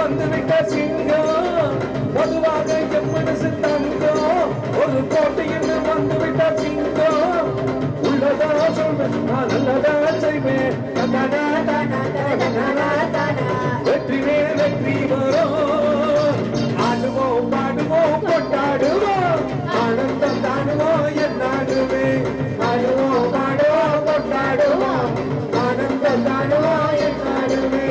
வந்து விட்ட சிங்கம் பொதுவாக என் மனசு தங்கம் ஒரு போட்டியில் வந்து விட்ட சிங்கம் உள்ளதா சொல்வேன் நான் நல்லதா செய்வேன் வெற்றி மேல் வெற்றி வரும் ஆடுவோம் பாடுவோம் கொண்டாடுவோம் ஆனந்தம் தாடுவோம் என்னாடுவே ஆடுவோம் பாடுவோம் கொண்டாடுவோம் ஆனந்தம் தாடுவோம் என்னாடுவே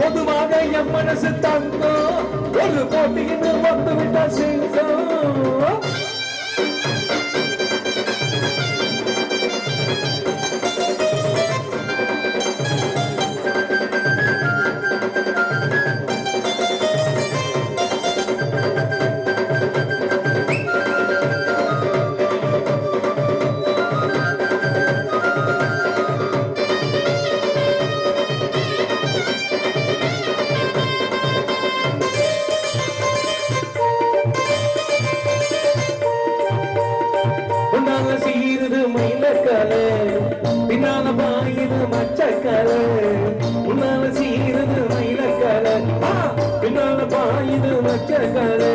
பொதுவாக என் மனசு தங்கம் ஒரு போட்டியில் வந்து விட்ட சிங்கம் சீருது மயிலக்கலை பின்னால பாயுது மச்சக்கலை முன்னால சீருது மயிலக்கலை பின்னால பாயுது மச்சக்கலை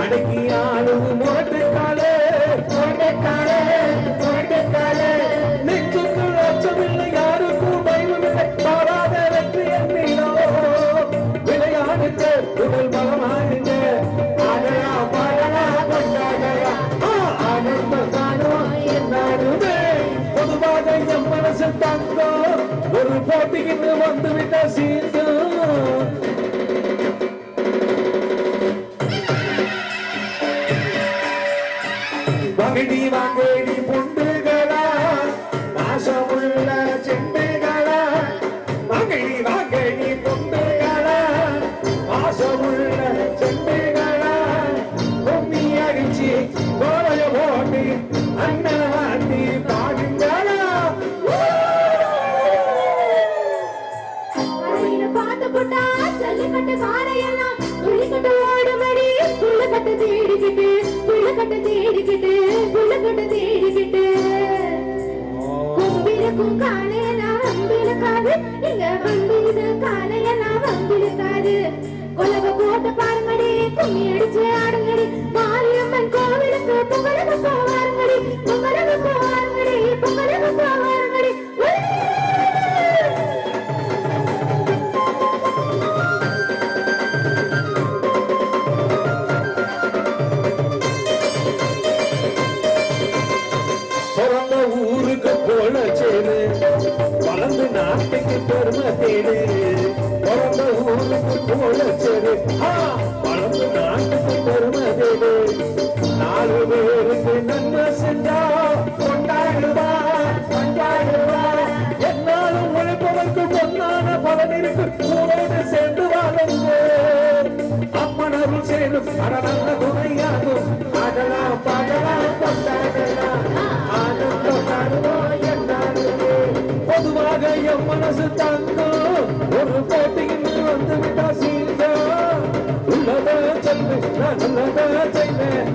அடக்கி ஆளுது முரட்டுக்காலே நெஞ்சுக்குள் அச்சமில்லை யாருக்கும் பயமில்லை பாராத வெற்றி எண்ணினோ விளையாடுங்க உடல் பலமாகுங்க ஆடலா பாடலா கொண்டாடலா பொதுவாக என் மனசு தங்கம் ஒரு போட்டிக்கு வந்து விட்ட சீசம் வங்கடி வாங்கடி பொண்டுகளா பாசமுள்ள செண்டுகளா வங்கடி வாங்கடி பொண்டுகளா பாசமுள்ள செண்டுகளா பொம்மி அடிச்சு கோலைய போட்டு அண்ணன் வாட்டி பாடுங்களா பாட்டு போட்டா ஜல்லிக்கட்டு காரையெல்லாம் துள்ளிக்கட்டு ஓடுமடி புள்ளக்கட்டு தேடிக்கிட்டு புள்ளக்கட்டு தேடிக்கிட்டு புள்ளக்கட்டு தேடிக்கிட்டு கும்பிருக்கும் காலையெல்லாம் வம்பிருக்காது இங்க வம்பிருது காலையெல்லாம் வம்பிருக்காது கொலக போட்டு பாருங்கடி கும்மி அடிச்சு ஆடுங்கடி மாரியம்மன் கோவிலுக்கு பொங்கலுக்கு போவாருங்கடி பொங்கலுக்கு போவாருங்கடி பொங்கலுக்கு போவாருங்கடி பிறந்த ஊருக்கு போல சேரு வளர்ந்து நாட்டுக்கு பெருமை தேடு பிறந்த ஊருக்கு போல சேரு வளர்ந்து நாட்டுக்கு பெருமை தேடு நாலு பேருக்கு நன்மை செஞ்சா கொண்டாடுவா என்னாலும் உழைப்பதற்கு பொன்னான பலன் இருக்கு ஊரோடு சேர்ந்து வாழுங்க அம்மனரும் சேரும் அட நல்ல துணையாகும் ஆடலாம் பாடலாம் கொண்டாடலாம் பொதுவாக என் மனசு தங்கம் ஒரு போட்டியில் வந்து விட்டா சீர்கா உள்ளத சொல்லு நான் நல்லத செய்வேன்